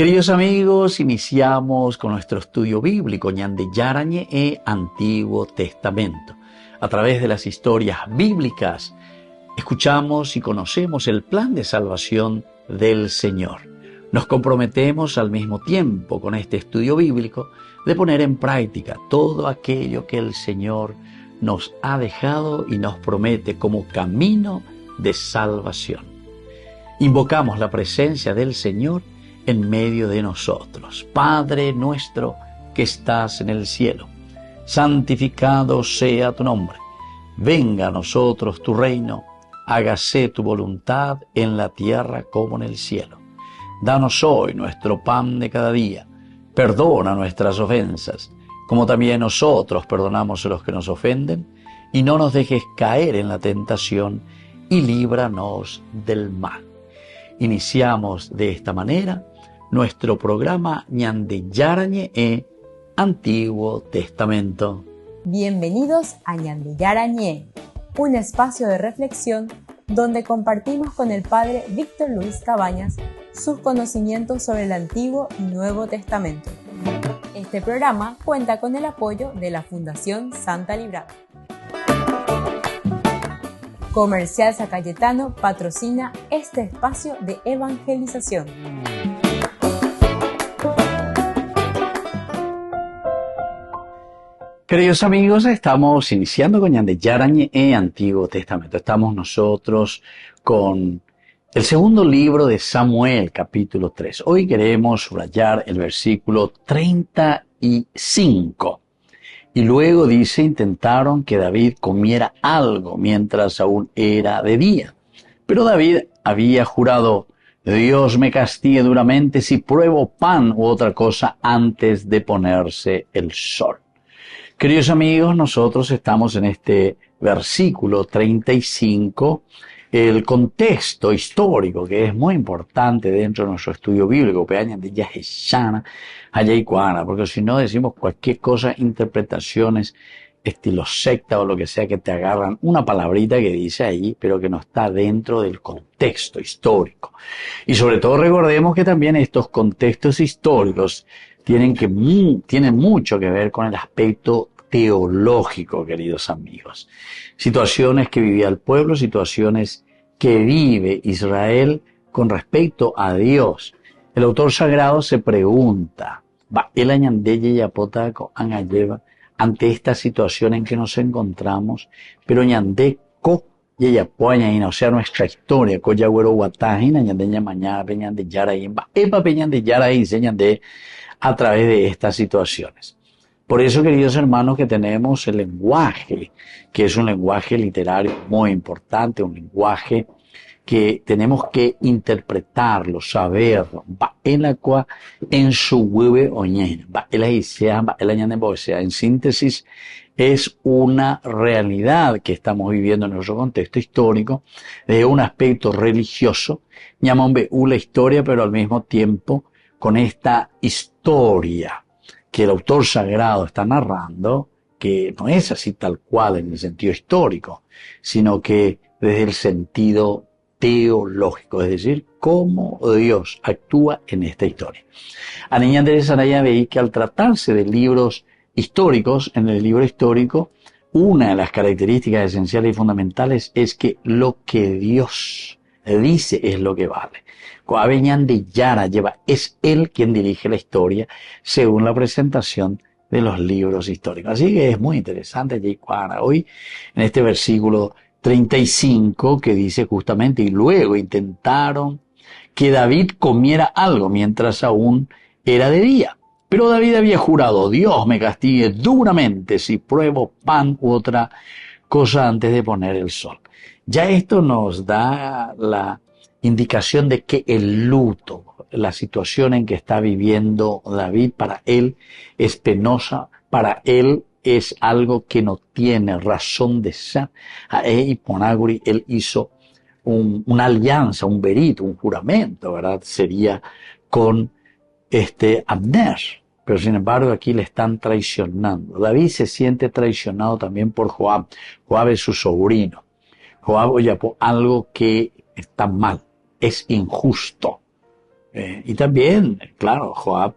Queridos amigos, iniciamos con nuestro estudio bíblico Ñande Yarañe e Antiguo Testamento. A través de las historias bíblicas, escuchamos y conocemos el plan de salvación del Señor. Nos comprometemos al mismo tiempo con este estudio bíblico de poner en práctica todo aquello que el Señor nos ha dejado y nos promete como camino de salvación. Invocamos la presencia del Señor en medio de nosotros. Padre nuestro que estás en el cielo, santificado sea tu nombre. Venga a nosotros tu reino, hágase tu voluntad en la tierra como en el cielo. Danos hoy nuestro pan de cada día. Perdona nuestras ofensas, como también nosotros perdonamos a los que nos ofenden, y no nos dejes caer en la tentación, y líbranos del mal. Iniciamos de esta manera nuestro programa Ñande Yarañe e Antiguo Testamento. Bienvenidos a Ñande Yarañe, un espacio de reflexión donde compartimos con el Padre Víctor Luis Cabañas sus conocimientos sobre el Antiguo y Nuevo Testamento. Este programa cuenta con el apoyo de la Fundación Santa Librada. Comercial San Cayetano patrocina este espacio de evangelización. Queridos amigos, estamos iniciando con Ñande Yarañe e Antiguo Testamento. Estamos nosotros con el segundo libro de Samuel, capítulo 3. Hoy queremos subrayar el versículo 35. Y luego dice, intentaron que David comiera algo mientras aún era de día. Pero David había jurado, Dios me castigue duramente si pruebo pan u otra cosa antes de ponerse el sol. Queridos amigos, nosotros estamos en este versículo 35, el contexto histórico que es muy importante dentro de nuestro estudio bíblico, porque si no decimos cualquier cosa, interpretaciones, estilo secta o lo que sea, que te agarran una palabrita que dice ahí, pero que no está dentro del contexto histórico. Y sobre todo recordemos que también estos contextos históricos tienen mucho que ver con el aspecto teológico, queridos amigos. Situaciones que vivía el pueblo, situaciones que vive Israel con respecto a Dios. El autor sagrado se pregunta, ante esta situación en que nos encontramos, pero ñandé co yeyapoañaina, o sea, nuestra historia, coyagüero guatajina, ñandé ñamañá, peñandé yaraín, epa peñandé yaraín, ñandé a través de estas situaciones. Por eso, queridos hermanos, que tenemos el lenguaje, que es un lenguaje literario muy importante, un lenguaje que tenemos que interpretarlo, saberlo, en su hueve oñena, en síntesis, es una realidad que estamos viviendo en nuestro contexto histórico, de un aspecto religioso, llamamos la historia, pero al mismo tiempo con esta historia que el autor sagrado está narrando, que no es así tal cual en el sentido histórico, sino que desde el sentido teológico, es decir, cómo Dios actúa en esta historia. A Niña Teresa Araya veí que al tratarse de libros históricos, en el libro histórico, una de las características esenciales y fundamentales es que lo que Dios dice es lo que vale. Ñande Yara es él quien dirige la historia según la presentación de los libros históricos. Así que es muy interesante, hoy en este versículo 35 que dice justamente, y luego intentaron que David comiera algo mientras aún era de día. Pero David había jurado, Dios me castigue duramente si pruebo pan u otra cosa antes de poner el sol. Ya esto nos da la indicación de que el luto, la situación en que está viviendo David, para él es penosa, para él es algo que no tiene razón de ser. Y Ponaguri, él hizo una alianza, un verito, un juramento, ¿verdad? Sería con Abner. Pero sin embargo aquí le están traicionando. David se siente traicionado también por Joab. Joab es su sobrino. Joab oye algo que está mal, es injusto. Y también, claro, Joab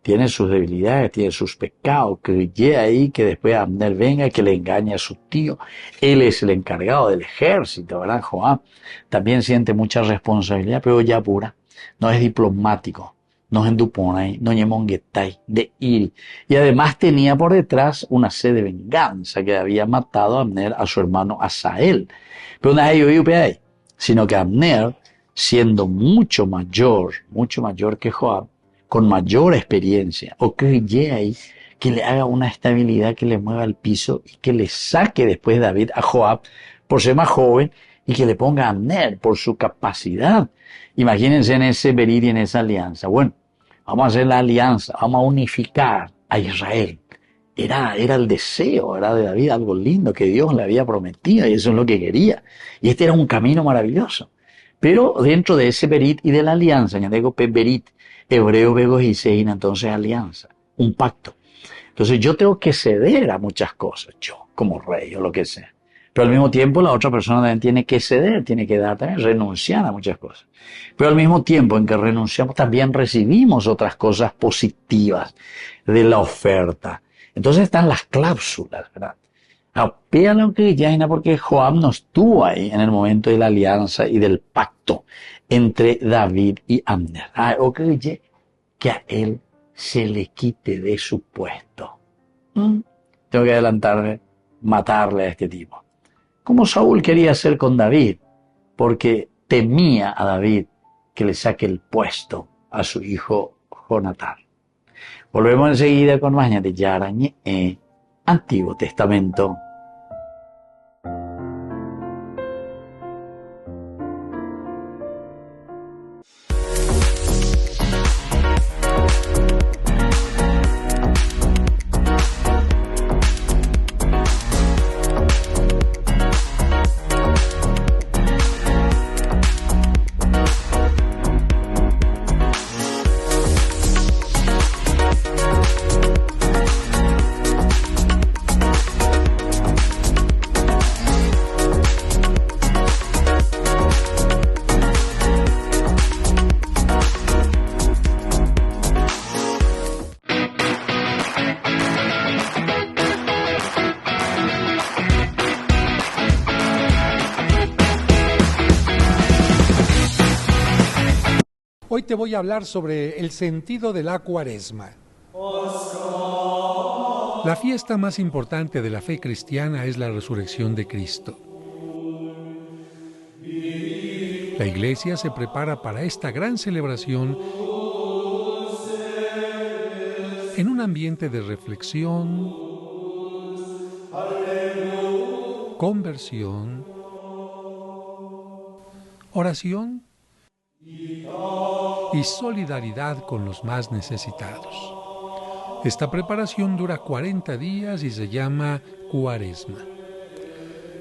tiene sus debilidades, tiene sus pecados, que ahí que después Abner venga, que le engaña a su tío. Él es el encargado del ejército, ¿verdad? Joab también siente mucha responsabilidad, pero ya pura. No es diplomático, no es enduponay, no ñemonguetay, de ir. Y además tenía por detrás una sed de venganza que había matado a Abner a su hermano Asael. Pero no es ahí, sino que Abner, siendo mucho mayor que Joab, con mayor experiencia, o que ahí que le haga una estabilidad que le mueva el piso y que le saque después David a Joab por ser más joven y que le ponga a Abner por su capacidad. Imagínense en ese Berit y en esa alianza. Bueno, vamos a hacer la alianza, vamos a unificar a Israel. Era el deseo, era de David algo lindo que Dios le había prometido y eso es lo que quería. Y este era un camino maravilloso. Pero dentro de ese Berit y de la alianza, añadigo Berit, hebreo, vego y seina, entonces alianza, un pacto. Entonces yo tengo que ceder a muchas cosas, yo como rey o lo que sea. Pero al mismo tiempo la otra persona también tiene que ceder, tiene que dar también, renunciar a muchas cosas. Pero al mismo tiempo en que renunciamos también recibimos otras cosas positivas de la oferta. Entonces están las cláusulas, ¿verdad? Apéalo que ya porque Joab no estuvo ahí en el momento de la alianza y del pacto entre David y Abner. O que a él se le quite de su puesto. Tengo que adelantarme, matarle a este tipo. Como Saúl quería hacer con David, porque temía a David que le saque el puesto a su hijo Jonatán. Volvemos enseguida con más de Yarañe, Antiguo Testamento. Hoy te voy a hablar sobre el sentido de la Cuaresma. La fiesta más importante de la fe cristiana es la resurrección de Cristo. La Iglesia se prepara para esta gran celebración en un ambiente de reflexión, conversión, oración y solidaridad con los más necesitados. Esta preparación dura 40 días y se llama Cuaresma.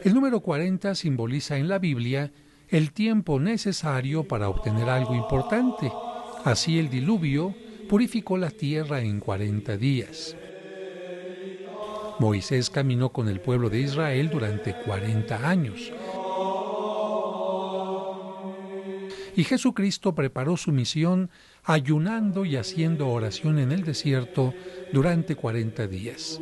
El número 40 simboliza en la Biblia el tiempo necesario para obtener algo importante. Así el diluvio purificó la tierra en 40 días. Moisés caminó con el pueblo de Israel durante 40 años. Y Jesucristo preparó su misión ayunando y haciendo oración en el desierto durante 40 días.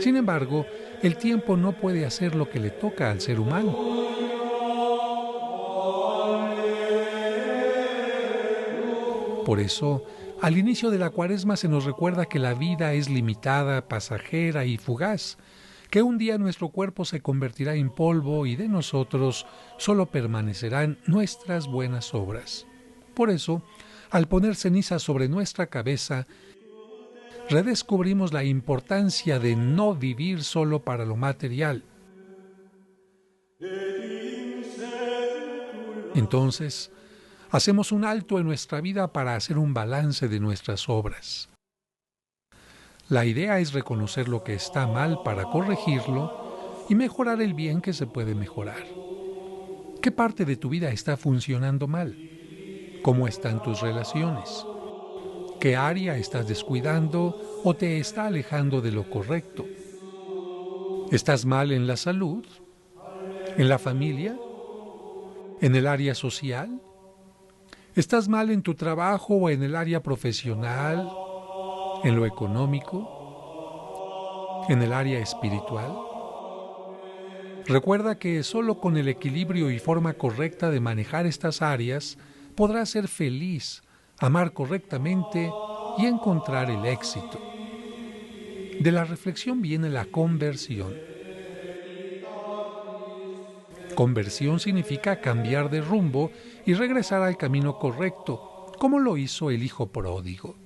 Sin embargo, el tiempo no puede hacer lo que le toca al ser humano. Por eso, al inicio de la Cuaresma se nos recuerda que la vida es limitada, pasajera y fugaz, que un día nuestro cuerpo se convertirá en polvo y de nosotros solo permanecerán nuestras buenas obras. Por eso, al poner ceniza sobre nuestra cabeza, redescubrimos la importancia de no vivir solo para lo material. Entonces, hacemos un alto en nuestra vida para hacer un balance de nuestras obras. La idea es reconocer lo que está mal para corregirlo y mejorar el bien que se puede mejorar. ¿Qué parte de tu vida está funcionando mal? ¿Cómo están tus relaciones? ¿Qué área estás descuidando o te está alejando de lo correcto? ¿Estás mal en la salud? ¿En la familia? ¿En el área social? ¿Estás mal en tu trabajo o en el área profesional? ¿En lo económico? ¿En el área espiritual? Recuerda que solo con el equilibrio y forma correcta de manejar estas áreas podrás ser feliz, amar correctamente y encontrar el éxito. De la reflexión viene la conversión. Conversión significa cambiar de rumbo y regresar al camino correcto, como lo hizo el hijo pródigo.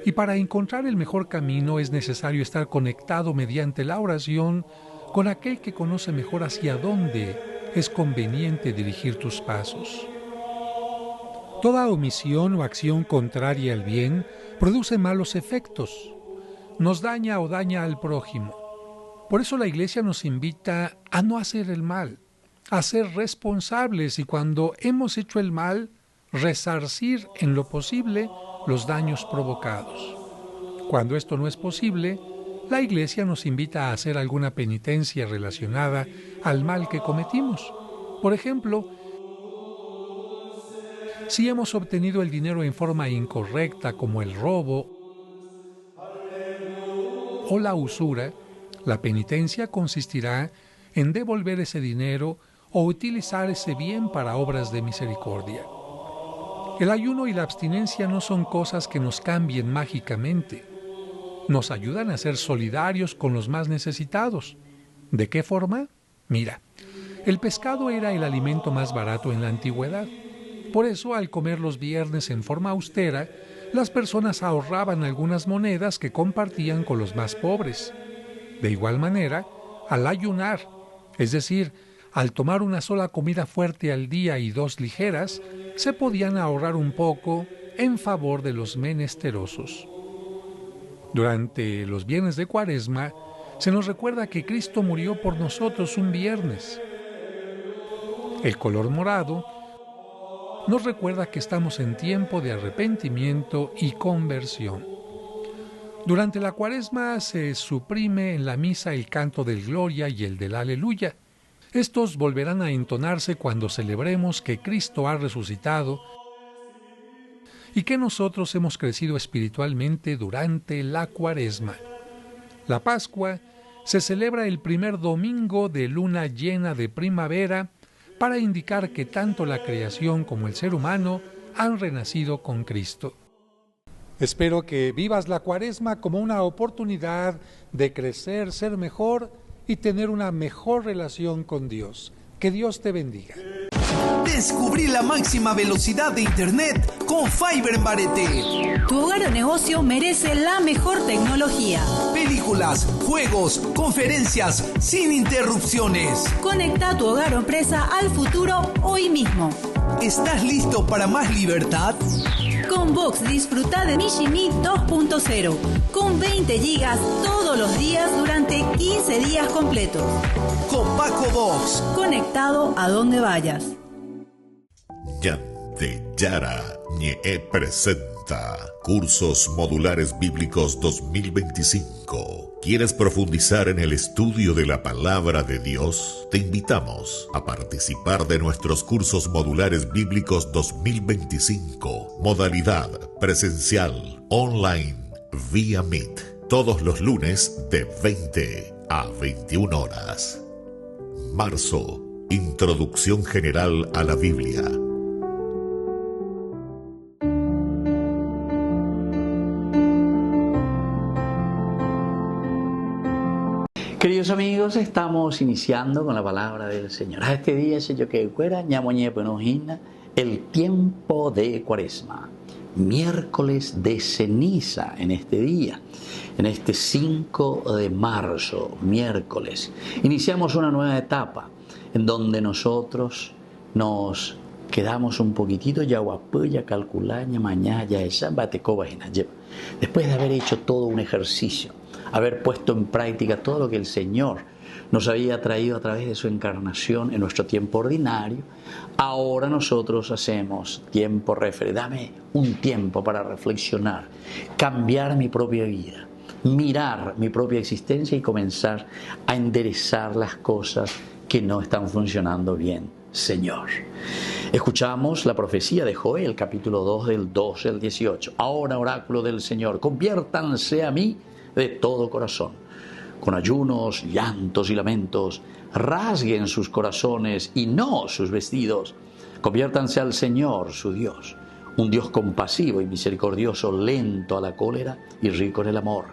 Y para encontrar el mejor camino es necesario estar conectado mediante la oración con aquel que conoce mejor hacia dónde es conveniente dirigir tus pasos. Toda omisión o acción contraria al bien produce malos efectos, nos daña o daña al prójimo. Por eso la Iglesia nos invita a no hacer el mal, a ser responsables y cuando hemos hecho el mal, resarcir en lo posible los daños provocados. Cuando esto no es posible, la Iglesia nos invita a hacer alguna penitencia relacionada al mal que cometimos. Por ejemplo, si hemos obtenido el dinero en forma incorrecta como el robo o la usura, la penitencia consistirá en devolver ese dinero o utilizar ese bien para obras de misericordia. El ayuno y la abstinencia no son cosas que nos cambien mágicamente. Nos ayudan a ser solidarios con los más necesitados. ¿De qué forma? Mira, el pescado era el alimento más barato en la antigüedad. Por eso, al comer los viernes en forma austera, las personas ahorraban algunas monedas que compartían con los más pobres. De igual manera, al ayunar, es decir, al tomar una sola comida fuerte al día y 2 ligeras, se podían ahorrar un poco en favor de los menesterosos. Durante los viernes de Cuaresma, se nos recuerda que Cristo murió por nosotros un viernes. El color morado nos recuerda que estamos en tiempo de arrepentimiento y conversión. Durante la Cuaresma se suprime en la misa el canto del Gloria y el del Aleluya. Estos volverán a entonarse cuando celebremos que Cristo ha resucitado y que nosotros hemos crecido espiritualmente durante la Cuaresma. La Pascua se celebra el primer domingo de luna llena de primavera para indicar que tanto la creación como el ser humano han renacido con Cristo. Espero que vivas la Cuaresma como una oportunidad de crecer, ser mejor y tener una mejor relación con Dios. Que Dios te bendiga. Descubrí la máxima velocidad de Internet con Fiber en Barete. Tu hogar o negocio merece la mejor tecnología. Películas, juegos, conferencias, sin interrupciones. Conecta tu hogar o empresa al futuro hoy mismo. ¿Estás listo para más libertad? Con Vox disfruta de Mishimi 2.0 con 20 gigas todos los días durante 15 días completos. Copaco Vox. Conectado a donde vayas. Yante Yara Ñe presenta Cursos Modulares Bíblicos 2025. ¿Quieres profundizar en el estudio de la Palabra de Dios? Te invitamos a participar de nuestros Cursos Modulares Bíblicos 2025. Modalidad presencial, online, vía Meet. Todos los lunes de 20 a 21 horas. Marzo. Introducción General a la Biblia. Queridos amigos, estamos iniciando con la palabra del Señor. A este día se yo que fuera ñamoñe penojina el tiempo de Cuaresma, miércoles de ceniza en este día, en este 5 de marzo, miércoles. Iniciamos una nueva etapa en donde nosotros nos quedamos un poquitito ya guapuya, calculaña, mañana, ya esa, batecoba, después de haber hecho todo un ejercicio, haber puesto en práctica todo lo que el Señor nos había traído a través de su encarnación en nuestro tiempo ordinario. Ahora nosotros hacemos tiempo referente, dame un tiempo para reflexionar, cambiar mi propia vida, mirar mi propia existencia y comenzar a enderezar las cosas que no están funcionando bien, Señor. Escuchamos la profecía de Joel, capítulo 2, del 12 al 18. Ahora, oráculo del Señor, conviértanse a mí de todo corazón. Con ayunos, llantos y lamentos, rasguen sus corazones y no sus vestidos. Conviértanse al Señor, su Dios, un Dios compasivo y misericordioso, lento a la cólera y rico en el amor,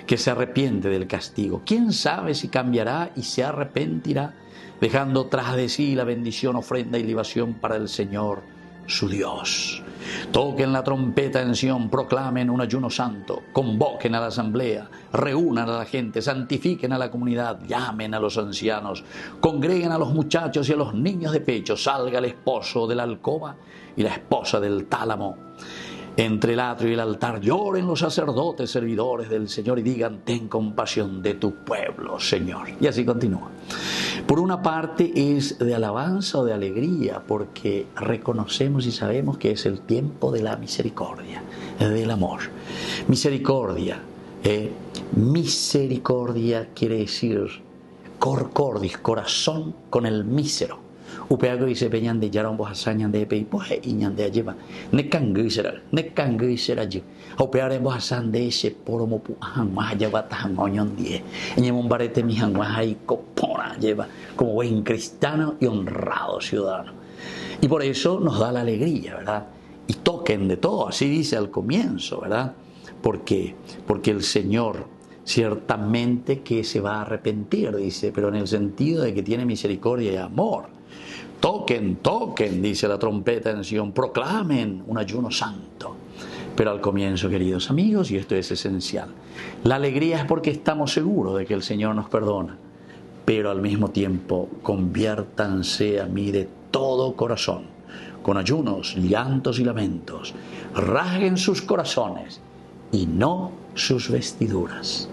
que se arrepiente del castigo. ¿Quién sabe si cambiará y se arrepentirá, dejando tras de sí la bendición, ofrenda y libación para el Señor, su Dios? Toquen la trompeta en Sión, proclamen un ayuno santo, convoquen a la asamblea, reúnan a la gente, santifiquen a la comunidad, llamen a los ancianos, congreguen a los muchachos y a los niños de pecho, salga el esposo de la alcoba y la esposa del tálamo. Entre el atrio y el altar lloren los sacerdotes, servidores del Señor, y digan: ten compasión de tu pueblo, Señor. Y así continúa. Por una parte es de alabanza o de alegría, porque reconocemos y sabemos que es el tiempo de la misericordia, del amor. Misericordia. Misericordia quiere decir cordis, corazón con el mísero. Upeago dice peñan de yaron vos hasañan de pe pues iñan de lleva ne kanguisera yo upear en vos hasan de ese poromo puhan más lleva tan oñon die en un barete mi hanguas ahí copona lleva como buen cristiano y honrado ciudadano, y por eso nos da la alegría, ¿verdad? Y toquen de todo, así dice al comienzo, ¿verdad? Porque el Señor ciertamente que se va a arrepentir, dice, pero en el sentido de que tiene misericordia y amor. Toquen, dice la trompeta en Sión, proclamen un ayuno santo. Pero al comienzo, queridos amigos, y esto es esencial, la alegría es porque estamos seguros de que el Señor nos perdona, pero al mismo tiempo, conviértanse a mí de todo corazón, con ayunos, llantos y lamentos, rasguen sus corazones y no sus vestiduras.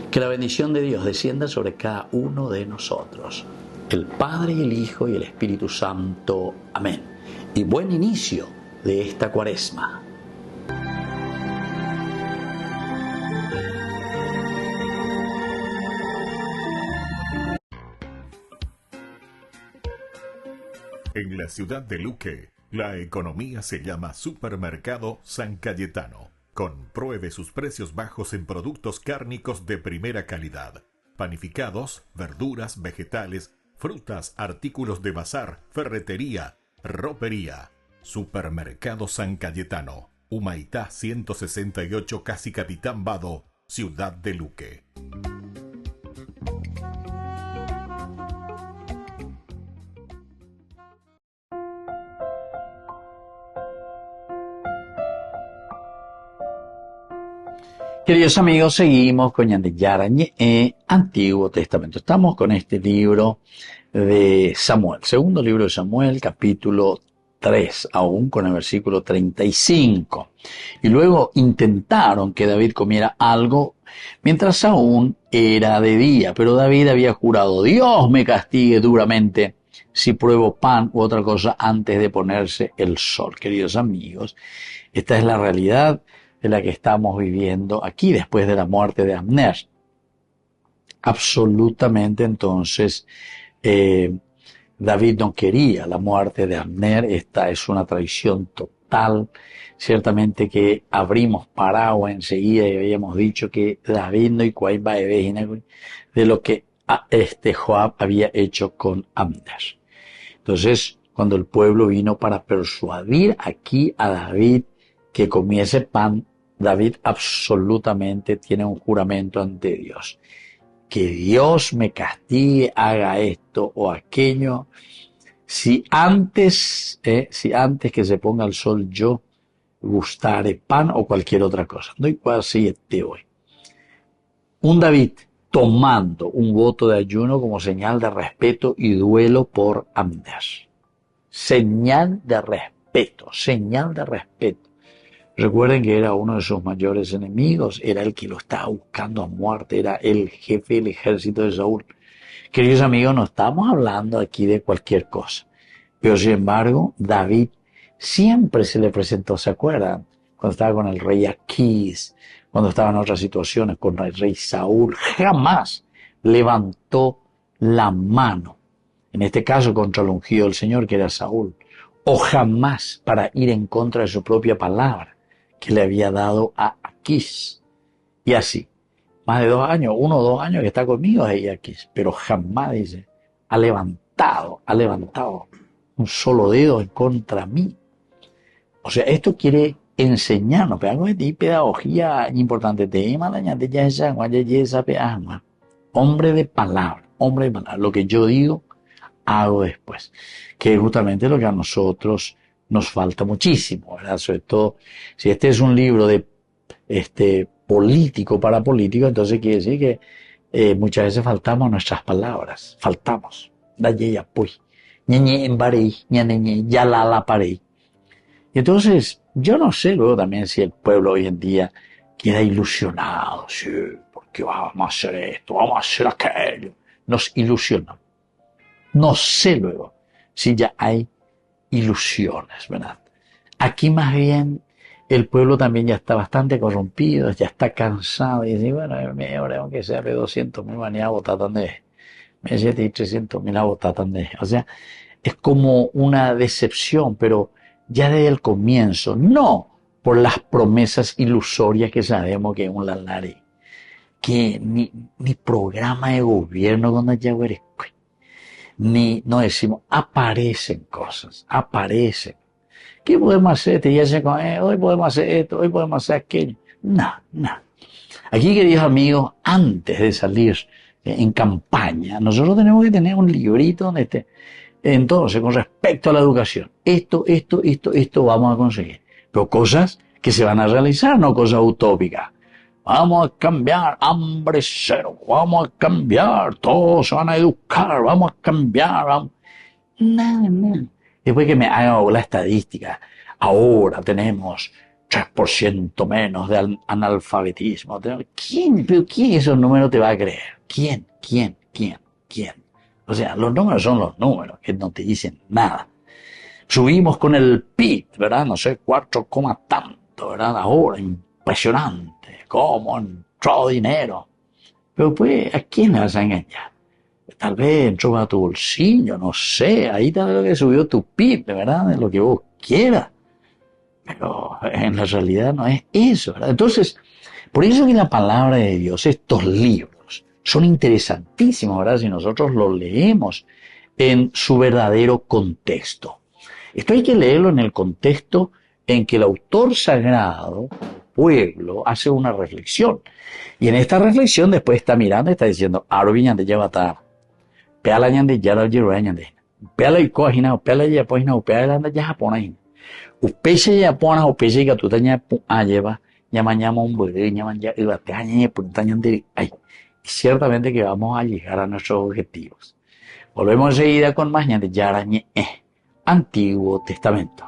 Que la bendición de Dios descienda sobre cada uno de nosotros, el Padre y el Hijo y el Espíritu Santo. Amén. Y buen inicio de esta Cuaresma. En la ciudad de Luque, la economía se llama Supermercado San Cayetano. Compruebe sus precios bajos en productos cárnicos de primera calidad. Panificados, verduras, vegetales, frutas, artículos de bazar, ferretería, ropería. Supermercado San Cayetano, Humaitá 168, Casi Capitán Vado, Ciudad de Luque. Queridos amigos, seguimos con Ñandeyarañe, Antiguo Testamento. Estamos con este libro de Samuel, segundo libro de Samuel, capítulo 3, aún con el versículo 35. Y luego intentaron que David comiera algo mientras aún era de día, pero David había jurado: Dios me castigue duramente si pruebo pan u otra cosa antes de ponerse el sol. Queridos amigos, esta es la realidad de la que estamos viviendo aquí después de la muerte de Abner. Absolutamente, entonces, David no quería la muerte de Abner. Esta es una traición total. Ciertamente que abrimos paraguas enseguida y habíamos dicho que David no iba de lo que Joab había hecho con Abner. Entonces, cuando el pueblo vino para persuadir aquí a David que comiese pan, David absolutamente tiene un juramento ante Dios: que Dios me castigue, haga esto o aquello, si antes que se ponga el sol yo gustare pan o cualquier otra cosa. No hay cual si este hoy. Un David tomando un voto de ayuno como señal de respeto y duelo por Abner. Señal de respeto. Recuerden que era uno de sus mayores enemigos, era el que lo estaba buscando a muerte, era el jefe del ejército de Saúl. Queridos amigos, no estamos hablando aquí de cualquier cosa, pero sin embargo, David siempre se le presentó, ¿se acuerdan? Cuando estaba con el rey Aquís, cuando estaba en otras situaciones con el rey Saúl, jamás levantó la mano, en este caso contra el ungido del Señor, que era Saúl, o jamás para ir en contra de su propia palabra, que le había dado a Aquís. Y así, más de 2 años, 1 o 2 años que está conmigo ahí Aquís, pero jamás, dice, ha levantado un solo dedo en contra mí. O sea, esto quiere enseñarnos, pero algo de pedagogía importante. Hombre de palabra, lo que yo digo, hago después. Que es justamente lo que a nosotros nos falta muchísimo, ¿verdad? Sobre todo, si este es un libro de político para político, entonces quiere decir que muchas veces faltamos nuestras palabras, faltamos. Y entonces, yo no sé luego también si el pueblo hoy en día queda ilusionado, sí, porque vamos a hacer esto, vamos a hacer aquello. Nos ilusionamos. No sé luego si ya hay ilusiones, ¿verdad? Aquí más bien el pueblo también ya está bastante corrompido, ya está cansado y dice, bueno, ahora aunque sea de 200.000 manías a votar tan de, me dice 300.000 a votar tan de. O sea, es como una decepción, pero ya desde el comienzo, no por las promesas ilusorias que sabemos que es un lalari, que ni programa de gobierno cuando ya eres, no decimos, aparecen cosas, aparecen. ¿Qué podemos hacer? Te dice, hoy podemos hacer esto, hoy podemos hacer aquello. No. Aquí, queridos amigos, antes de salir en campaña, nosotros tenemos que tener un librito donde esté. Entonces, con respecto a la educación, esto vamos a conseguir. Pero cosas que se van a realizar, no cosas utópicas. Vamos a cambiar, hambre cero, vamos a cambiar, todos se van a educar, vamos a cambiar, vamos. Nada. Después que me haga la estadística, ahora tenemos 3% menos de analfabetismo. ¿Quién esos números te va a creer? ¿Quién? O sea, los números son los números, que no te dicen nada. Subimos con el PIB, ¿verdad? No sé, 4, tanto, ¿verdad? Ahora, impresionante, cómo entró dinero. Pero pues, ¿a quién le vas a engañar? Tal vez entró a tu bolsillo, no sé, ahí tal vez lo que subió tu PIB, ¿verdad? De lo que vos quieras. Pero en la realidad no es eso, ¿verdad? Entonces, por eso que la palabra de Dios, estos libros, son interesantísimos, ¿verdad? Si nosotros los leemos en su verdadero contexto. Esto hay que leerlo en el contexto en que el autor sagrado, pueblo, hace una reflexión. Y en esta reflexión después está mirando y está diciendo, Arobiñante lleva peala ñande yara jiro ñande. Peala y coajina, peala y apoina, peala anda ya japonain. Upeche y apona, upeche y gatutaña lleva, llama un bebé, llaman ya, y bateaña, puntañan de, ay. Y ciertamente que vamos a llegar a nuestros objetivos. Volvemos enseguida con más ñande yara ñe, Antiguo Testamento.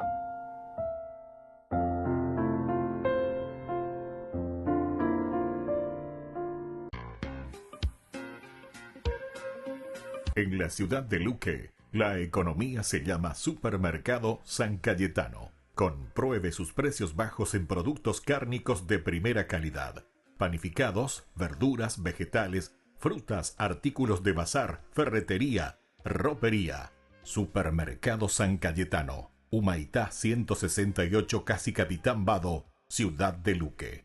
En la ciudad de Luque, la economía se llama Supermercado San Cayetano. Compruebe sus precios bajos en productos cárnicos de primera calidad. Panificados, verduras, vegetales, frutas, artículos de bazar, ferretería, ropería. Supermercado San Cayetano, Humaitá 168, Casi Capitán Vado, ciudad de Luque.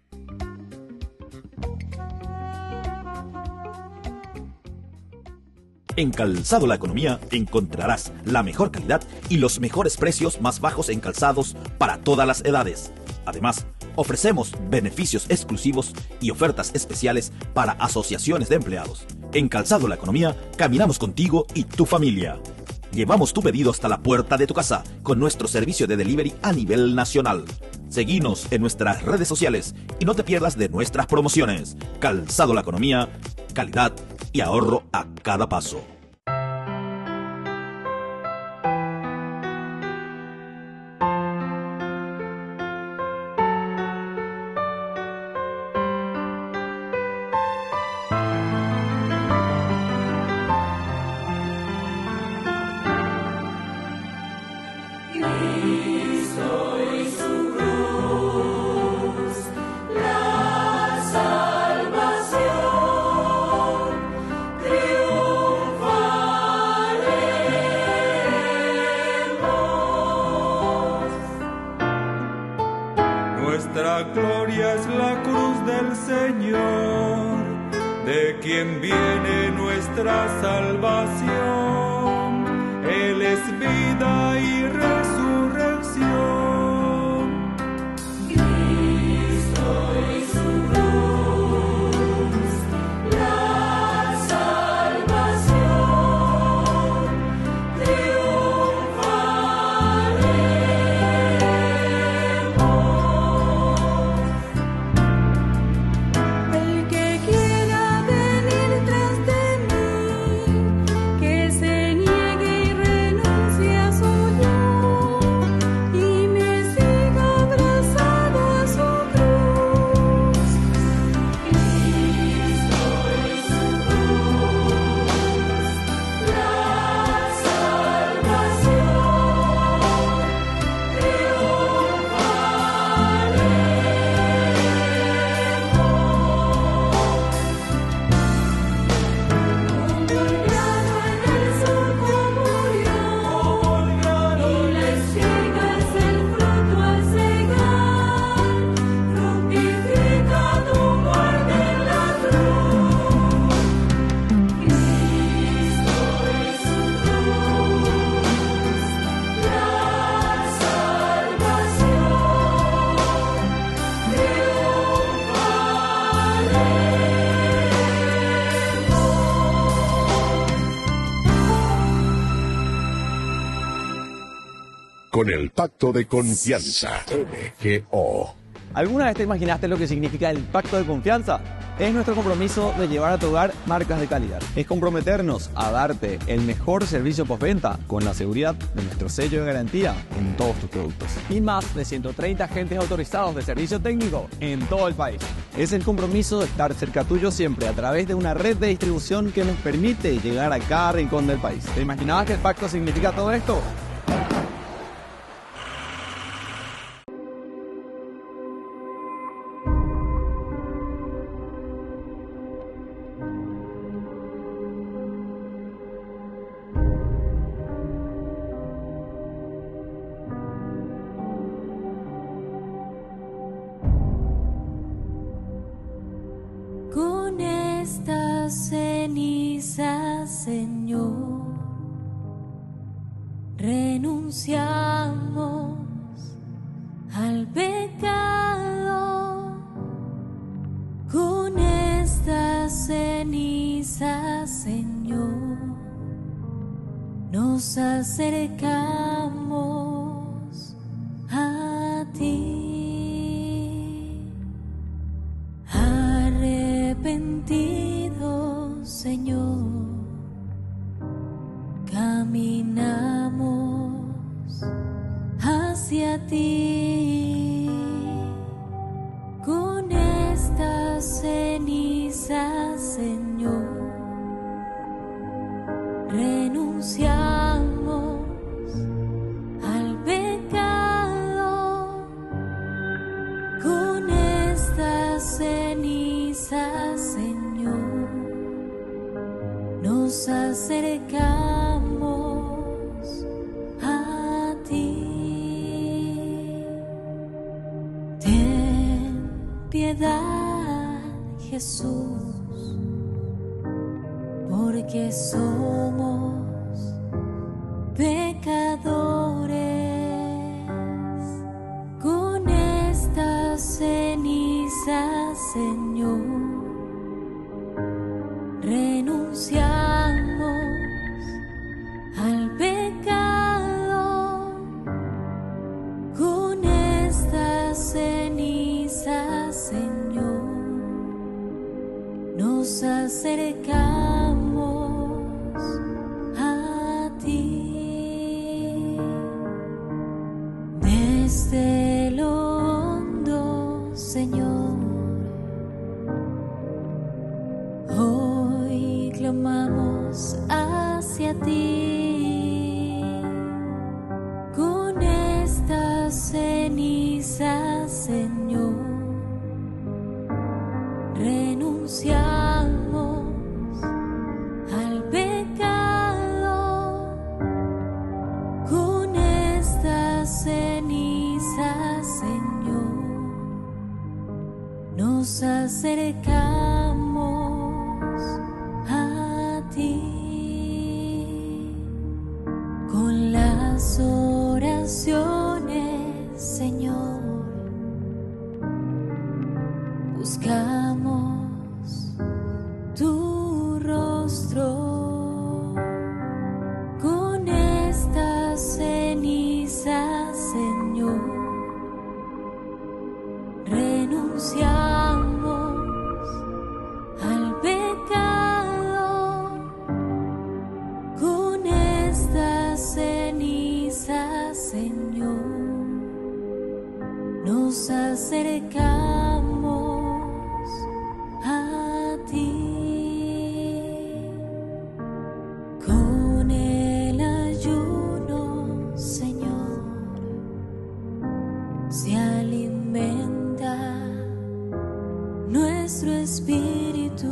En Calzado La Economía encontrarás la mejor calidad y los mejores precios más bajos en calzados para todas las edades. Además, ofrecemos beneficios exclusivos y ofertas especiales para asociaciones de empleados. En Calzado La Economía caminamos contigo y tu familia. Llevamos tu pedido hasta la puerta de tu casa con nuestro servicio de delivery a nivel nacional. Seguinos en nuestras redes sociales y no te pierdas de nuestras promociones. Calzado La Economía, calidad y ahorro a cada paso. Cristo y su cruz, la nuestra gloria es la cruz del Señor, de quien viene nuestra salvación. Él es vida y resurrección. Con el Pacto de Confianza, MGO. ¿Alguna vez te imaginaste lo que significa el Pacto de Confianza? Es nuestro compromiso de llevar a tu hogar marcas de calidad. Es comprometernos a darte el mejor servicio postventa con la seguridad de nuestro sello de garantía en todos tus productos. Y más de 130 agentes autorizados de servicio técnico en todo el país. Es el compromiso de estar cerca tuyo siempre a través de una red de distribución que nos permite llegar a cada rincón del país. ¿Te imaginabas que el pacto significa todo esto? Señor, renunciamos al pecado. Con estas cenizas, Señor, nos acercamos a ti, arrepentidos, Señor. Caminamos hacia ti. Con estas cenizas, Señor, renunciamos al pecado. Con estas cenizas, Señor, nos acercamos a ti. Ten piedad, Jesús, porque somos pecadores. Con estas cenizas, Señor, renunciamos al pecado. Con estas cenizas, Señor, nos acercamos a ti. Desde lo hondo, Señor, hoy clamamos hacia ti. Con estas cenizas, Señor, renunciamos al pecado. Con estas cenizas, Señor, acercamos a ti con las oraciones, Señor. Buscamos tu rostro con estas cenizas, Señor. Renunciamos al pecado con estas cenizas, Señor. Nos acercamos a ti con el ayuno, Señor. Se alimenta nuestro espíritu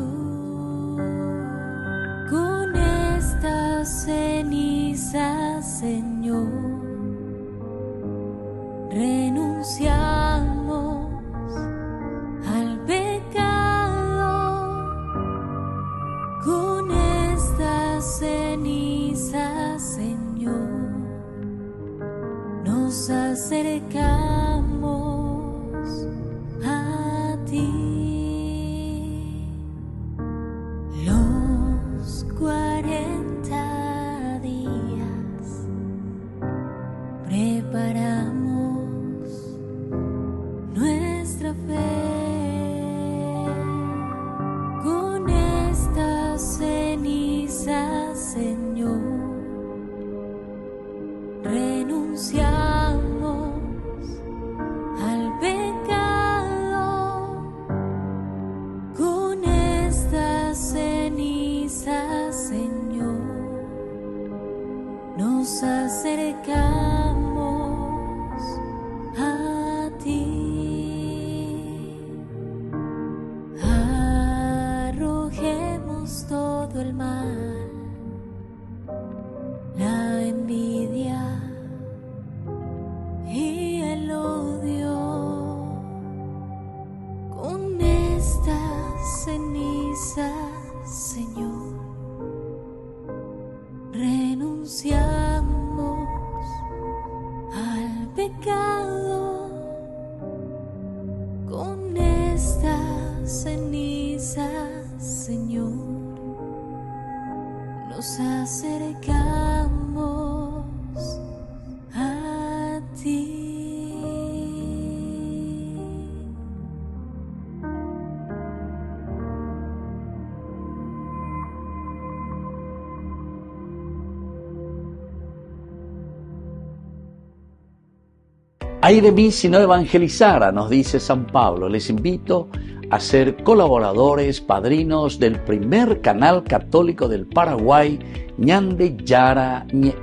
con estas cenizas, Señor. Renunciamos al pecado con estas cenizas, Señor. Nos acercamos a ti. Los 40 días preparamos nuestra fe con estas cenizas, Señor. Renunciamos al pecado con estas cenizas, Señor. Nos acercamos a ti. Arrojemos todo el mal, la envidia y el odio con estas cenizas, Señor. Renunciamos al pecado con estas cenizas, Señor. Nos acercamos a ti. Ay de mí si no evangelizara, nos dice San Pablo. Les invito a ser colaboradores, padrinos del primer canal católico del Paraguay, Ñande Yara Ñe.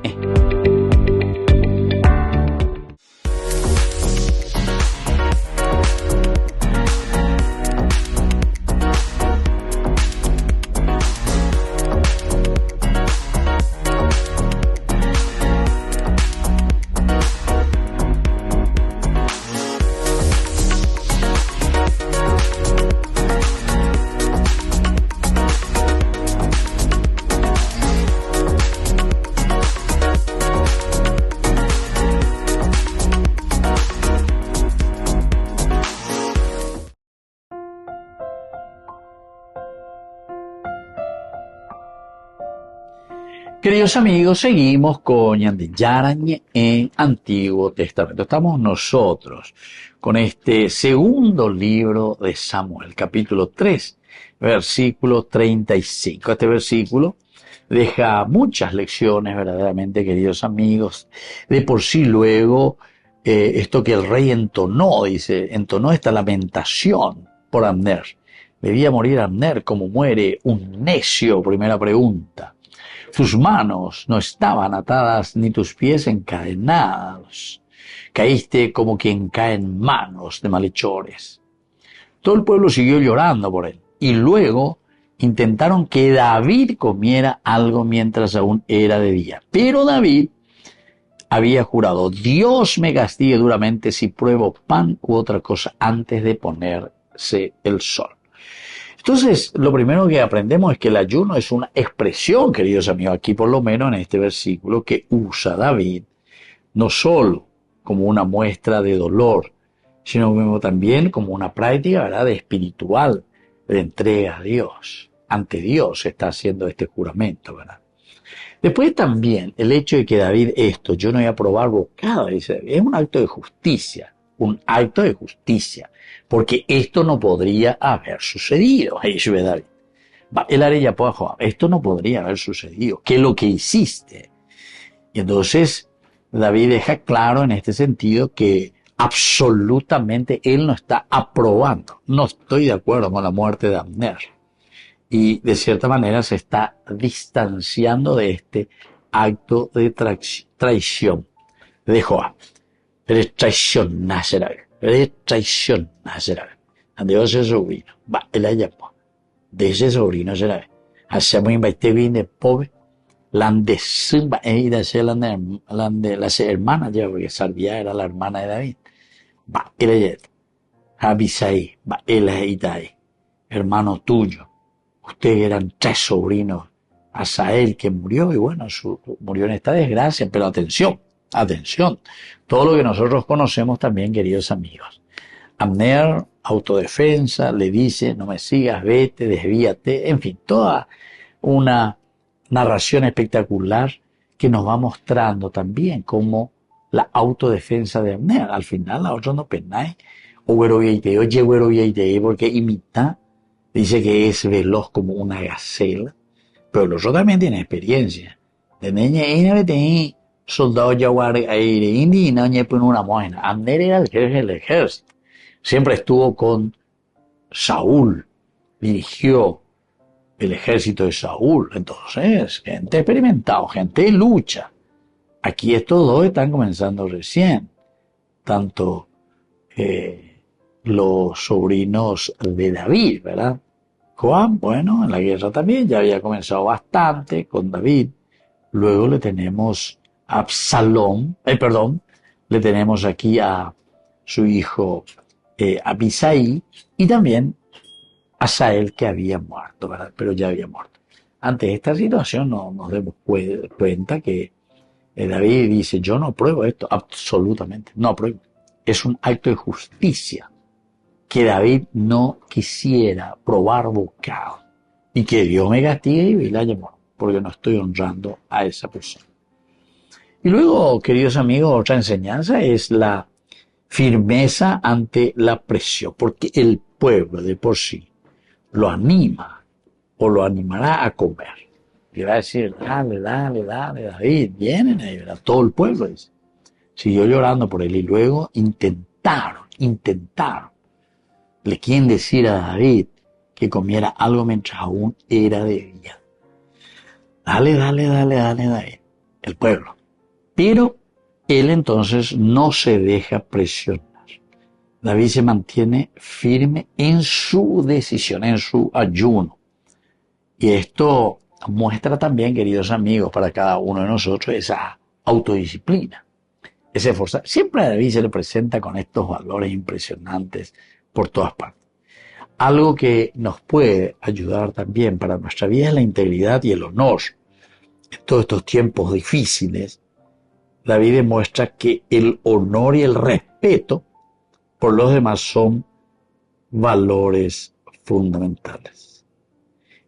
Queridos amigos, seguimos con Ñande Yara Ñe en Antiguo Testamento. Estamos nosotros con este segundo libro de Samuel, capítulo 3, versículo 35. Este versículo deja muchas lecciones, verdaderamente, queridos amigos. De por sí luego, esto que el rey entonó esta lamentación por Abner. ¿Debía morir Abner como muere un necio? Primera pregunta. Tus manos no estaban atadas ni tus pies encadenados. Caíste como quien cae en manos de malhechores. Todo el pueblo siguió llorando por él. Y luego intentaron que David comiera algo mientras aún era de día. Pero David había jurado: Dios me castigue duramente si pruebo pan u otra cosa antes de ponerse el sol. Entonces, lo primero que aprendemos es que el ayuno es una expresión, queridos amigos, aquí por lo menos en este versículo, que usa David, no solo como una muestra de dolor, sino también como una práctica, ¿verdad?, de espiritual, de entrega a Dios. Ante Dios se está haciendo este juramento, ¿verdad? Después también el hecho de que David yo no voy a probar bocado, dice, es un acto de justicia, porque esto no podría haber sucedido, dice David. El área esto no podría haber sucedido, ¿qué es lo que hiciste? Y entonces David deja claro en este sentido que absolutamente él no está aprobando, no estoy de acuerdo con la muerte de Abner. Y de cierta manera se está distanciando de este acto de traición de Joab. Eres traicionaste, ante ese sobrino. Él la llamó. De ese sobrino será. Hacemos invitar bien de pobre. La de Simba, ella es la hermana, ya, porque Salvia era la hermana de David. Él es Abisai, él es Itai, hermano tuyo. Ustedes eran 3 sobrinos. Asael que murió, y bueno, murió en esta desgracia, pero atención, todo lo que nosotros conocemos también, queridos amigos. Abner, autodefensa, le dice, no me sigas, vete, desvíate, en fin, toda una narración espectacular que nos va mostrando también como la autodefensa de Abner. Al final, la otra no penáis, porque imita. Dice que es veloz como una gacela, pero el otro también tiene experiencia. De niña, soldado jaguar indi y no una mojena. Abner era el jefe del ejército. Siempre estuvo con Saúl, dirigió el ejército de Saúl. Entonces, gente experimentada, gente de lucha. Aquí estos dos están comenzando recién, tanto los sobrinos de David, ¿verdad? Joab, bueno, en la guerra también ya había comenzado bastante con David. Luego le tenemos a Absalón, le tenemos aquí a su hijo Abisai, y también a Asael, que había muerto, ¿verdad? Pero ya había muerto. Ante esta situación nos damos cuenta que David dice, yo no apruebo esto, absolutamente, no apruebo. Es un acto de justicia que David no quisiera probar bocado y que Dios me castigue y la llamó, porque no estoy honrando a esa persona. Y luego, queridos amigos, otra enseñanza es la firmeza ante la presión, porque el pueblo de por sí lo anima o lo animará a comer. Y va a decir, dale, David, vienen ahí, ¿verdad? Todo el pueblo dice. Siguió llorando por él y luego intentaron. Le quieren decir a David que comiera algo mientras aún era de día. Dale, David, el pueblo. Pero él entonces no se deja presionar. David se mantiene firme en su decisión, en su ayuno. Y esto muestra también, queridos amigos, para cada uno de nosotros esa autodisciplina, ese esforzar. Siempre a David se le presenta con estos valores impresionantes por todas partes. Algo que nos puede ayudar también para nuestra vida es la integridad y el honor. En todos estos tiempos difíciles, David demuestra que el honor y el respeto por los demás son valores fundamentales.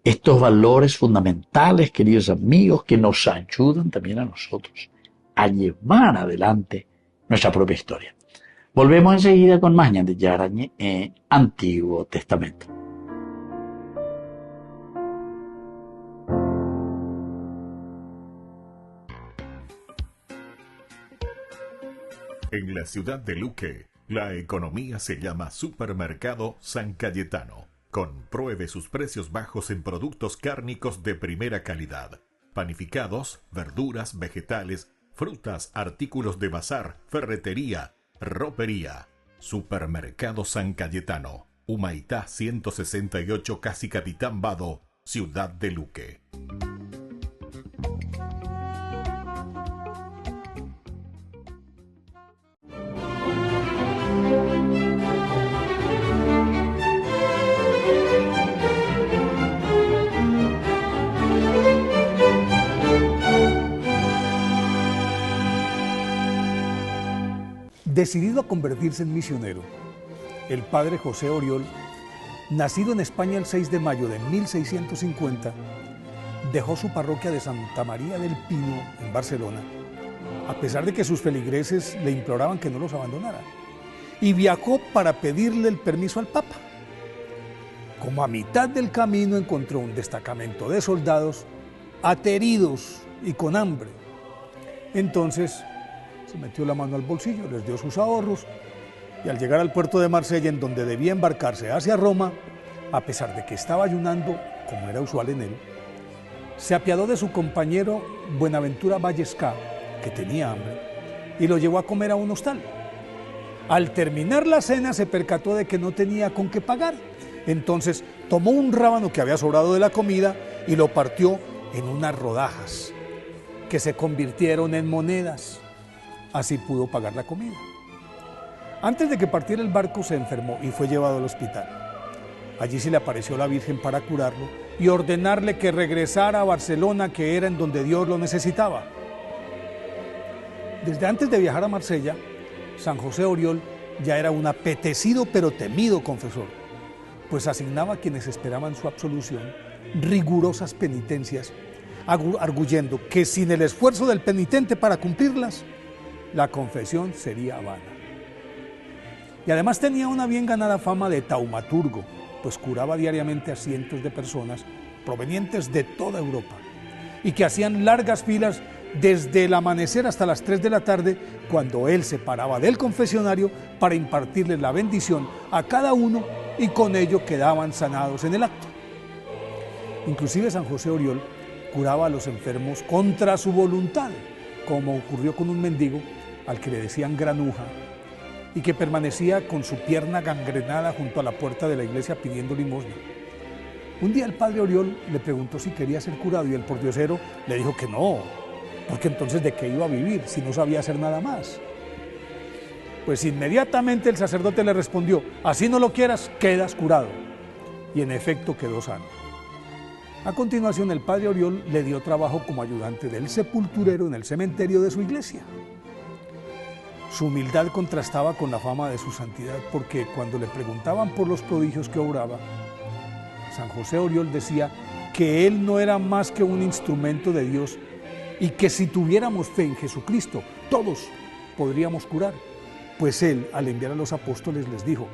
Estos valores fundamentales, queridos amigos, que nos ayudan también a nosotros a llevar adelante nuestra propia historia. Volvemos enseguida con más Ñande Yarañe en Antiguo Testamento. En la ciudad de Luque, la economía se llama Supermercado San Cayetano. Compruebe sus precios bajos en productos cárnicos de primera calidad. Panificados, verduras, vegetales, frutas, artículos de bazar, ferretería, ropería. Supermercado San Cayetano. Humaitá 168, Casi Capitán Vado, Ciudad de Luque. Decidido a convertirse en misionero, el padre José Oriol, nacido en España el 6 de mayo de 1650, dejó su parroquia de Santa María del Pino en Barcelona, a pesar de que sus feligreses le imploraban que no los abandonara, y viajó para pedirle el permiso al Papa. Como a mitad del camino encontró un destacamento de soldados ateridos y con hambre. Entonces se metió la mano al bolsillo, les dio sus ahorros, y al llegar al puerto de Marsella, en donde debía embarcarse hacia Roma, a pesar de que estaba ayunando, como era usual en él, se apiadó de su compañero Buenaventura Vallesca, que tenía hambre, y lo llevó a comer a un hostal. Al terminar la cena se percató de que no tenía con qué pagar. Entonces tomó un rábano que había sobrado de la comida y lo partió en unas rodajas que se convirtieron en monedas. Así pudo pagar la comida. Antes de que partiera el barco se enfermó y fue llevado al hospital. Allí se le apareció la Virgen para curarlo y ordenarle que regresara a Barcelona, que era en donde Dios lo necesitaba. Desde antes de viajar a Marsella, San José Oriol ya era un apetecido pero temido confesor, pues asignaba a quienes esperaban su absolución rigurosas penitencias, arguyendo que sin el esfuerzo del penitente para cumplirlas, la confesión sería vana. Y además tenía una bien ganada fama de taumaturgo, pues curaba diariamente a cientos de personas provenientes de toda Europa y que hacían largas filas desde el amanecer hasta las 3 de la tarde, cuando él se paraba del confesionario para impartirles la bendición a cada uno y con ello quedaban sanados en el acto. Inclusive San José Oriol curaba a los enfermos contra su voluntad, como ocurrió con un mendigo al que le decían Granuja y que permanecía con su pierna gangrenada junto a la puerta de la iglesia pidiendo limosna. Un día el padre Oriol le preguntó si quería ser curado y el pordiosero le dijo que no, porque entonces ¿de qué iba a vivir si no sabía hacer nada más? Pues inmediatamente el sacerdote le respondió: así no lo quieras, quedas curado. Y en efecto quedó sano. A continuación el padre Oriol le dio trabajo como ayudante del sepulturero en el cementerio de su iglesia. Su humildad contrastaba con la fama de su santidad, porque cuando le preguntaban por los prodigios que obraba, San José Oriol decía que él no era más que un instrumento de Dios y que si tuviéramos fe en Jesucristo, todos podríamos curar. Pues él, al enviar a los apóstoles, les dijo: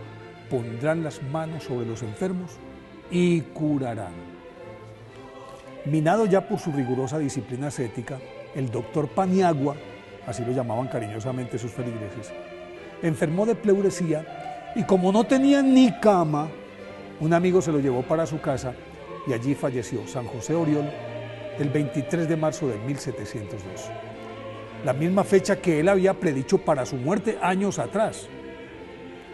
pondrán las manos sobre los enfermos y curarán. Minado ya por su rigurosa disciplina ascética, el doctor Paniagua, así lo llamaban cariñosamente sus feligreses, enfermó de pleuresía y como no tenía ni cama, un amigo se lo llevó para su casa y allí falleció San José Oriol el 23 de marzo de 1702. La misma fecha que él había predicho para su muerte años atrás.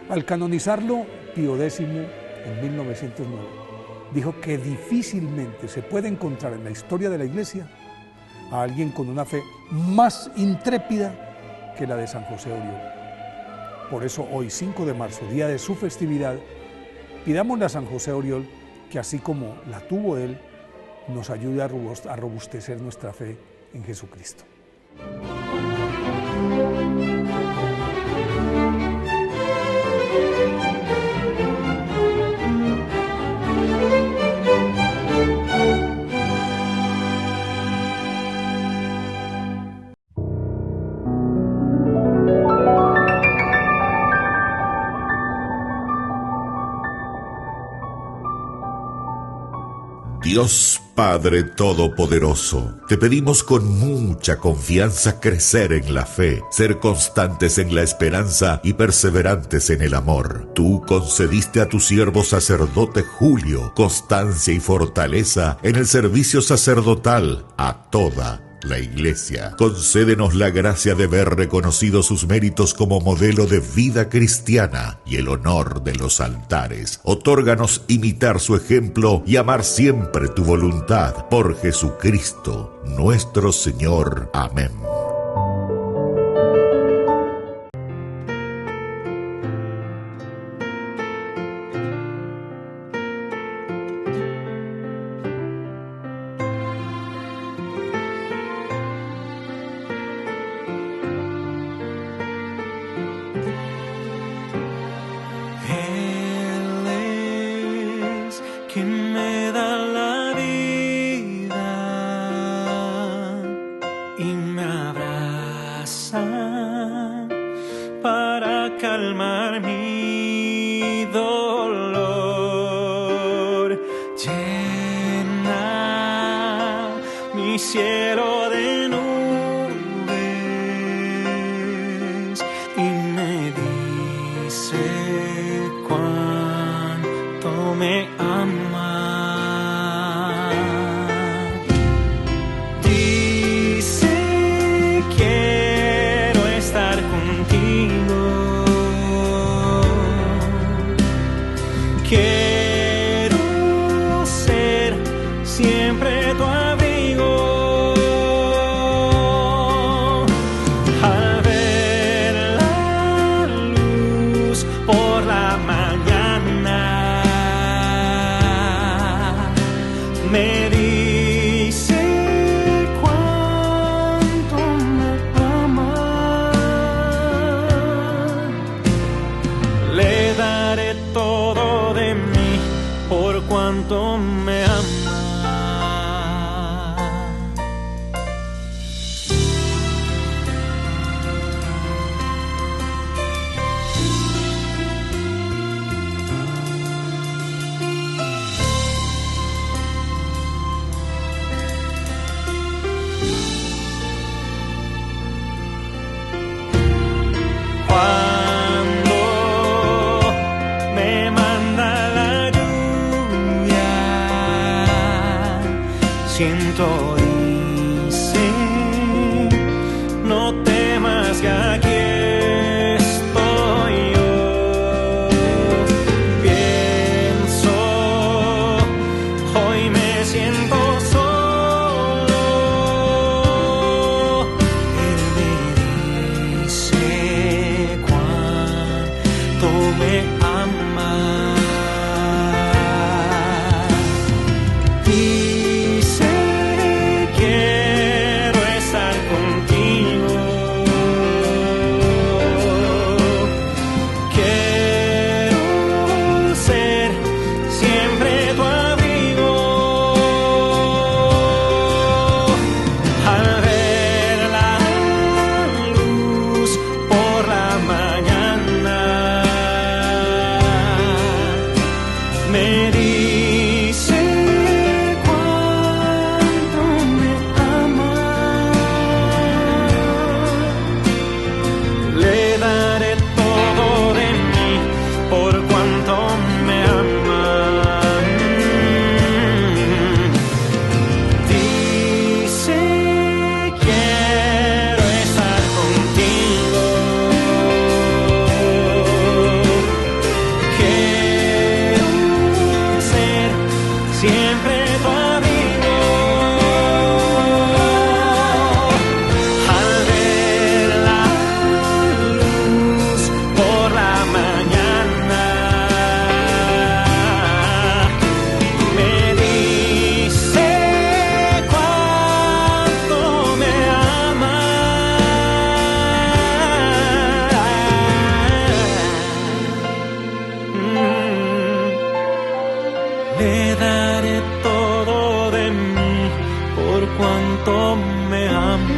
Al canonizarlo, Pío X, en 1909, dijo que difícilmente se puede encontrar en la historia de la Iglesia a alguien con una fe más intrépida que la de San José Oriol. Por eso hoy, 5 de marzo, día de su festividad, pidámosle a San José Oriol que, así como la tuvo él, nos ayude a robustecer nuestra fe en Jesucristo. Dios Padre Todopoderoso, te pedimos con mucha confianza crecer en la fe, ser constantes en la esperanza y perseverantes en el amor. Tú concediste a tu siervo sacerdote Julio constancia y fortaleza en el servicio sacerdotal a toda la Iglesia. Concédenos la gracia de ver reconocidos sus méritos como modelo de vida cristiana y el honor de los altares. Otórganos imitar su ejemplo y amar siempre tu voluntad. Por Jesucristo, nuestro Señor. Amén. y me abrazan para calmar mi dolor. Llena mi cielo de nubes y me dice cuánto me ama. Dice quiero estar contigo, quiero ser siempre tu abrigo. Al ver la luz por la mañana, me dice cuánto me ama. Le daré todo de mí por cuanto me ama. Cuando me manda la lluvia, siento dice, no temas que aquí estoy yo. Pienso, hoy me siento solo. Él me dice cuánto me ama. Dice quiero estar contigo, quiero ser siempre tu abrigo. Al ver la luz por la mañana, me dice cuánto me ama. Le daré todo de mí por cuanto me ama. Dice quiero estar contigo, quiero ser siempre tu abrigo. Al ver la luz por la mañana, me dice cuánto me ama. Le daré todo de mí por cuanto me ama.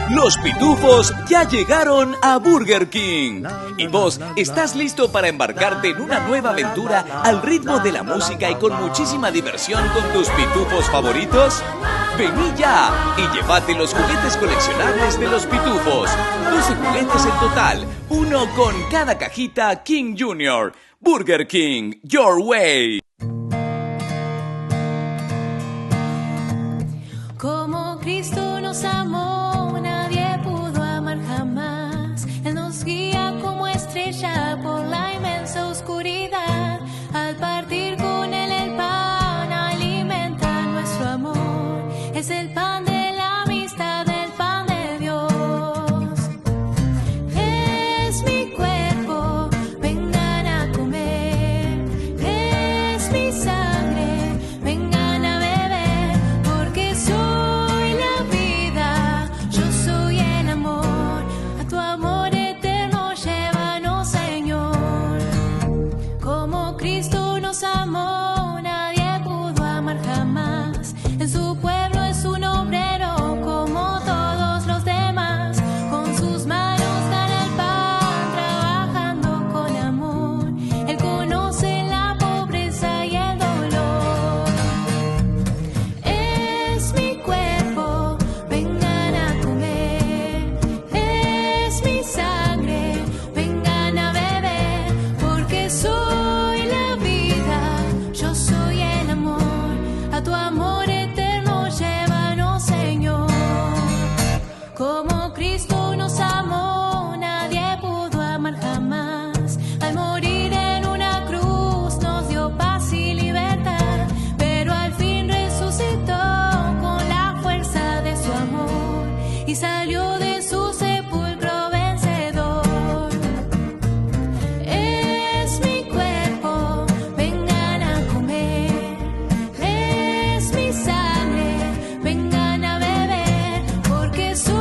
Los pitufos ya llegaron a Burger King. ¿Y vos estás listo para embarcarte en una nueva aventura al ritmo de la música y con muchísima diversión con tus pitufos favoritos? Vení ya y llévate los juguetes coleccionables de los pitufos. 12 juguetes en total, uno con cada cajita King Jr. Burger King, your way. Como Cristo nos amó, nadie pudo amar jamás. Él nos guía como estrella por la inmensa oscuridad. Al partir con él el pan, alimenta nuestro amor. Es el pan de la amistad, el pan de Dios. Es mi cuerpo, vengan a comer. Es Como Cristo nos amó, nadie pudo amar jamás. Al morir en una cruz nos dio paz y libertad, pero al fin resucitó con la fuerza de su amor y salió de su sepulcro vencedor. Es mi cuerpo, vengan a comer. Es mi sangre, vengan a beber, porque soy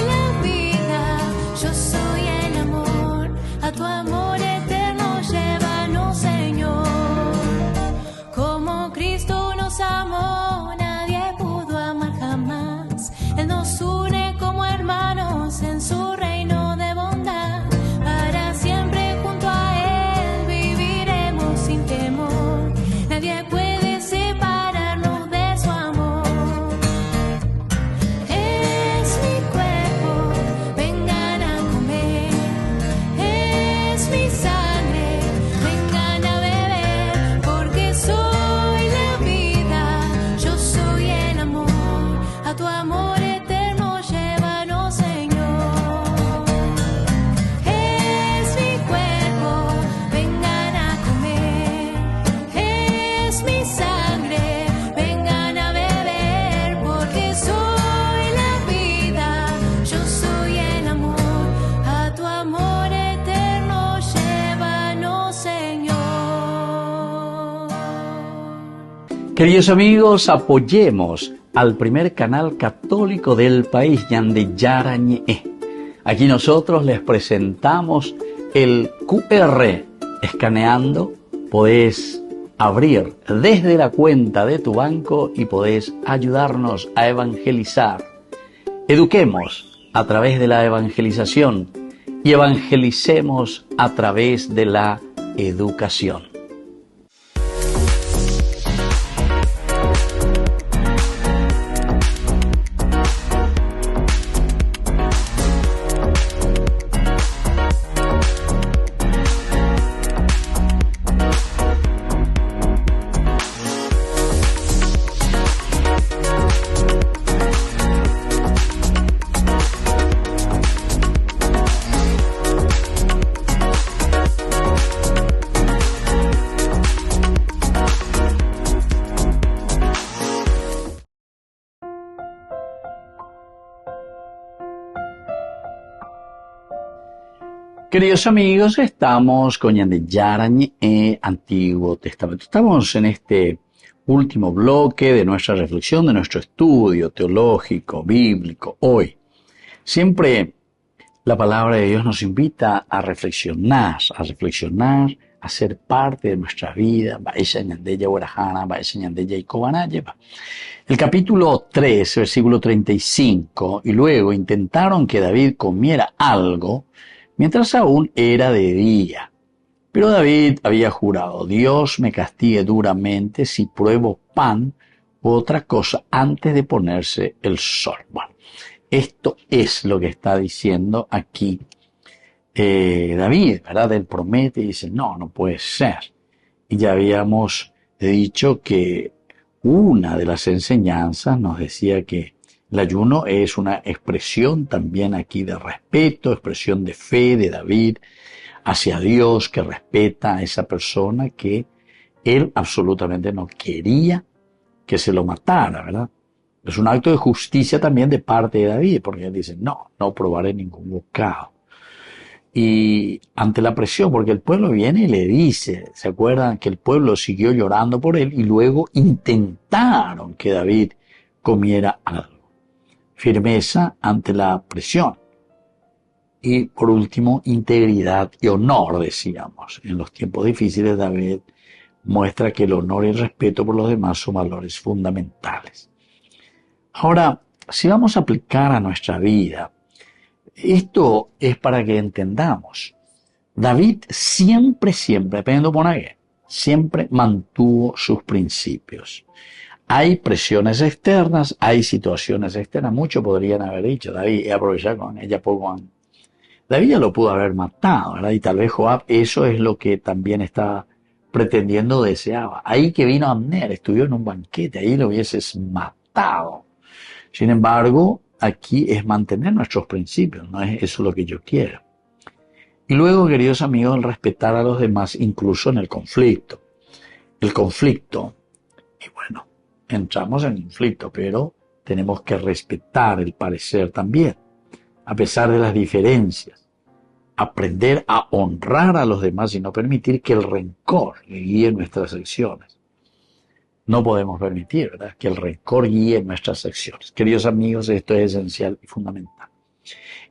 la vida, yo soy el amor. A tu amor eterno llévanos, Señor. Como Cristo nos amó, nadie pudo amar jamás. Él nos une como hermanos en su reino de bondad. Para siempre junto a Él viviremos sin temor. Nadie puede separarnos de su amor. Es mi cuerpo, vengan a comer. Es mi sangre, vengan a beber, porque soy la vida, yo soy el amor. A tu amor eterno llévanos, Señor. Es mi cuerpo, vengan a comer. Es mi sangre, vengan a beber, porque soy la vida, yo soy el amor. A tu amor eterno llévanos, Señor. Queridos amigos, apoyemos al primer canal católico del país, Ñande Yarañe. Aquí nosotros les presentamos el QR. Escaneando, podés abrir desde la cuenta de tu banco y podés ayudarnos a evangelizar. Eduquemos a través de la evangelización y evangelicemos a través de la educación. Queridos amigos, estamos con Ñande Yarañe, Antiguo Testamento. Estamos en este último bloque de nuestra reflexión, de nuestro estudio teológico, bíblico. Hoy, siempre la palabra de Dios nos invita a reflexionar, a ser parte de nuestra vida. El capítulo 3, versículo 35, y luego intentaron que David comiera algo mientras aún era de día. Pero David había jurado: Dios me castigue duramente si pruebo pan u otra cosa antes de ponerse el sol. Bueno, esto es lo que está diciendo aquí David, ¿verdad? Él promete y dice: no puede ser. Y ya habíamos dicho que una de las enseñanzas nos decía que el ayuno es una expresión también aquí de respeto, expresión de fe de David hacia Dios, que respeta a esa persona que él absolutamente no quería que se lo matara, ¿verdad? Es un acto de justicia también de parte de David, porque él dice: no probaré ningún bocado. Y ante la presión, porque el pueblo viene y le dice, ¿se acuerdan que el pueblo siguió llorando por él y luego intentaron que David comiera algo? Firmeza ante la presión. Y por último, integridad y honor, decíamos. En los tiempos difíciles, David muestra que el honor y el respeto por los demás son valores fundamentales. Ahora, si vamos a aplicar a nuestra vida, esto es para que entendamos. David siempre, dependiendo por qué, siempre mantuvo sus principios. Hay presiones externas, hay situaciones externas. Muchos podrían haber dicho: David, aprovechar con ella poco. David ya lo pudo haber matado, ¿verdad? Y tal vez Joab, eso es lo que también está pretendiendo, deseaba. Ahí que vino Abner, estuvo en un banquete, ahí lo hubieses matado. Sin embargo, aquí es mantener nuestros principios, no es eso lo que yo quiero. Y luego, queridos amigos, el respetar a los demás, incluso en el conflicto. El conflicto, y bueno, entramos en conflicto, pero tenemos que respetar el parecer también, a pesar de las diferencias. Aprender a honrar a los demás y no permitir que el rencor guíe nuestras acciones. No podemos permitir, ¿verdad?, que el rencor guíe nuestras acciones. Queridos amigos, esto es esencial y fundamental.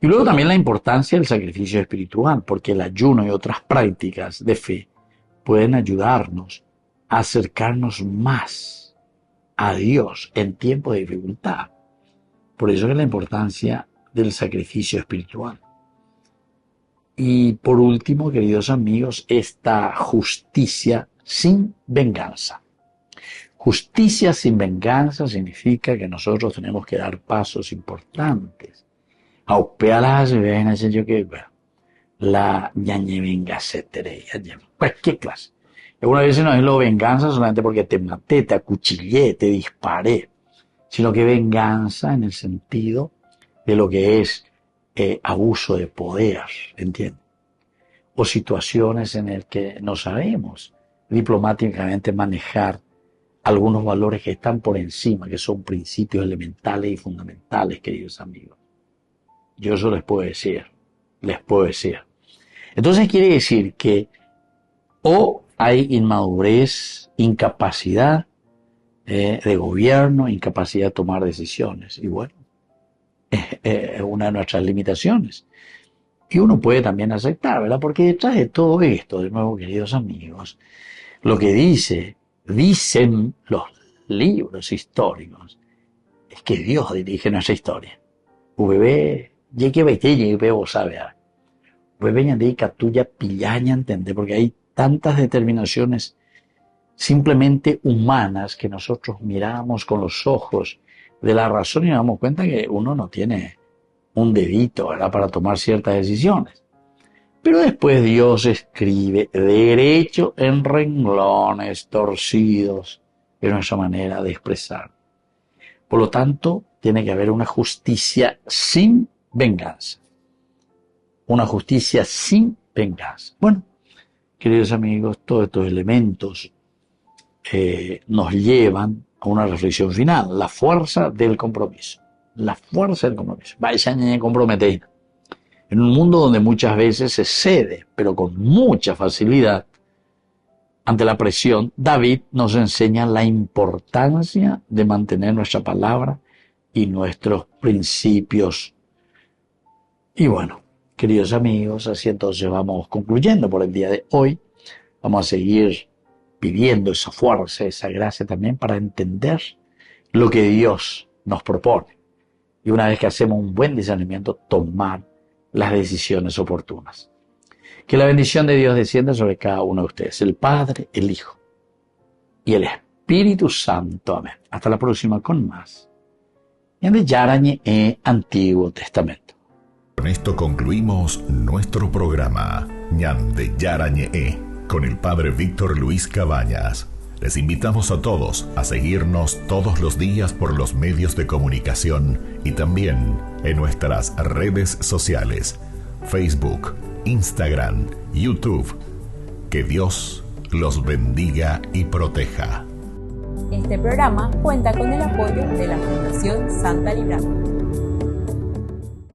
Y luego también la importancia del sacrificio espiritual, porque el ayuno y otras prácticas de fe pueden ayudarnos a acercarnos más a Dios en tiempos de dificultad. Por eso es la importancia del sacrificio espiritual. Y por último, queridos amigos, esta justicia sin venganza. Justicia sin venganza significa que nosotros tenemos que dar pasos importantes. La ñañe vengacetere, cualquier clase. Algunas veces no es lo venganza solamente porque te maté, te acuchillé, te disparé, sino que venganza en el sentido de lo que es abuso de poder, ¿entiendes? O situaciones en las que no sabemos diplomáticamente manejar algunos valores que están por encima, que son principios elementales y fundamentales, queridos amigos. Yo eso les puedo decir. Entonces quiere decir que o hay inmadurez, incapacidad de gobierno, incapacidad de tomar decisiones. Y bueno, es una de nuestras limitaciones. Y uno puede también aceptar, ¿verdad? Porque detrás de todo esto, de nuevo, queridos amigos, lo que dicen los libros históricos, es que Dios dirige nuestra historia. Porque hay tantas determinaciones simplemente humanas que nosotros miramos con los ojos de la razón y nos damos cuenta que uno no tiene un dedito, ¿verdad?, para tomar ciertas decisiones. Pero después Dios escribe derecho en renglones torcidos en nuestra manera de expresar. Por lo tanto, tiene que haber una justicia sin venganza. Una justicia sin venganza. Bueno, queridos amigos, todos estos elementos nos llevan a una reflexión final. La fuerza del compromiso. La fuerza del compromiso. Vaya a comprometer. En un mundo donde muchas veces se cede, pero con mucha facilidad, ante la presión, David nos enseña la importancia de mantener nuestra palabra y nuestros principios. Y bueno, queridos amigos, así entonces vamos concluyendo por el día de hoy. Vamos a seguir pidiendo esa fuerza, esa gracia también para entender lo que Dios nos propone. Y una vez que hacemos un buen discernimiento, tomar las decisiones oportunas. Que la bendición de Dios descienda sobre cada uno de ustedes, el Padre, el Hijo y el Espíritu Santo. Amén. Hasta la próxima con más. Ñande Yarañe Antiguo Testamento. Con esto concluimos nuestro programa Ñande Yarañe con el Padre Víctor Luis Cabañas. Les invitamos a todos a seguirnos todos los días por los medios de comunicación y también en nuestras redes sociales, Facebook, Instagram, YouTube. Que Dios los bendiga y proteja. Este programa cuenta con el apoyo de la Fundación Santa Librada.